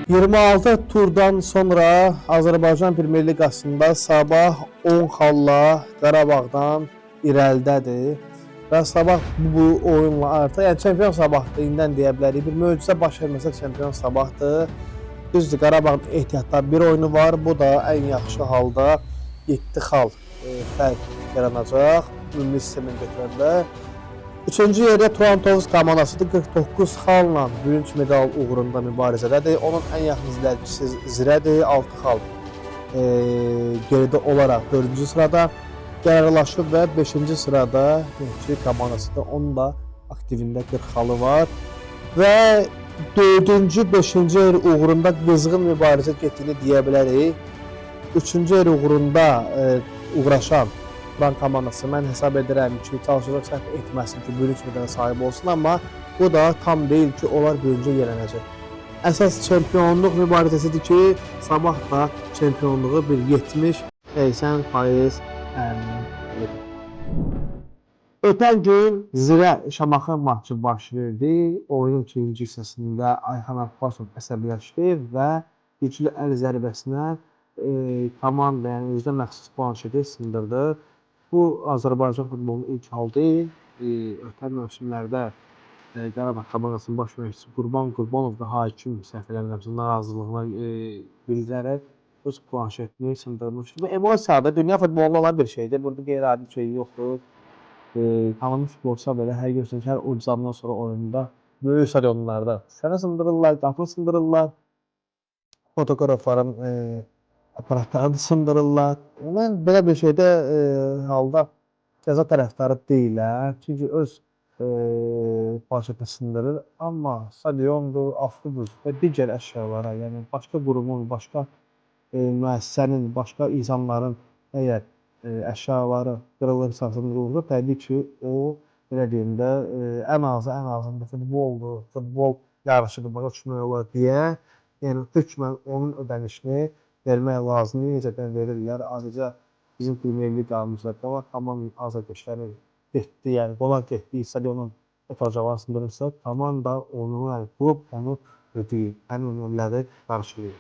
26 turdan sonra Azərbaycan Premyer Liqasında Sabah 10 xalla Qarabağdan irəlidədir. Və Sabah bu oyunla artıq, yəni çempion Sabahdır, indidən deyə bilərik. Bir möcüzə baş verməsə çempion Sabahdır. Düzdür, Qarabağın ehtiyatda bir oyunu var. Bu da ən yaxşı halda 7 xal fərq yaranacaq ümumi sistemin götürəndə. Üçüncü yerdə Turantovuz komandasıdır. 49 xalla bürünc medal uğrunda mübarizədədir. Onun ən yaxın izləyicisi Zirədir. 6 xal geridə olaraq 4-cü sırada qərarlaşıb və 5-ci sırada Neftçi komandasıdır. Onun da aktivində 40 xalı var. Və 4-cü, 5-ci yer uğrunda qızğın mübarizə getdiyini deyə bilərik. 3-cü yer uğrunda uğraşan Turan komandası mən hesab edirəm ki, çalışacaq səhv etməsin ki, bürünc medala sahib olsun, amma bu da tam deyil ki, onlar bürüncə yeniləcək. Əsas çempionluq mübarizəsidir ki, Sabah da çempionluğu bir 70-80% edir. Ötən gün Zirə Şamaxı maçı baş verdi. Oyunun ikinci hissəsində Ayxan Abbasov əsəbləşdi və güclü əl zərbəsinə komanda, yəni özünə məxsus planşeti sındırdı. Bu Azərbaycan futbolunun ilk hal deyil. Ötən mövsümlərdə Qarabağ komandasının baş məşqçisi Qurban Qurbanov da hakim səhv eləmirəmsə narazılığına bildirərək öz planşetini sındırmışdı. Bu emosiyadır, dünya futbolunda olan bir şeydir. Burada qeyri-adi bir şey yoxdur. Tanınmış futbolçular belə hər görsən ki, hər uduzandan sonra oyunda böyük stadionlarda şüşəni sındırırlar, qapını sındırırlar, fotoqrafların aparatlarını sındırırlar. Mən belə bir şeydə halda cəza tərəfdarı deyiləm. Çünki öz planşetini sındırır. Amma stadiondur, avtobus və digər əşyalara, yəni başqa qurumun, başqa müəssisənin, başqa insanların əgər əşyaları qırılırsa, sındırılırsa, təbii ki, o belə deyim də ən azında futbol yarışıdır, başa düşmək olar deyə, yəni hökmən onun ödənişini vermək lazımdır. Necədən verirlər? Ayrıca bizim Premyer Liqamızda qonaq komandanın azarkeşləri getdi, yəni qonaq getdiyi stadionun oturacaqlarını sındırırsa, komanda onu, yəni klub onu ödəyir, həmin önəmləri qarşılayır.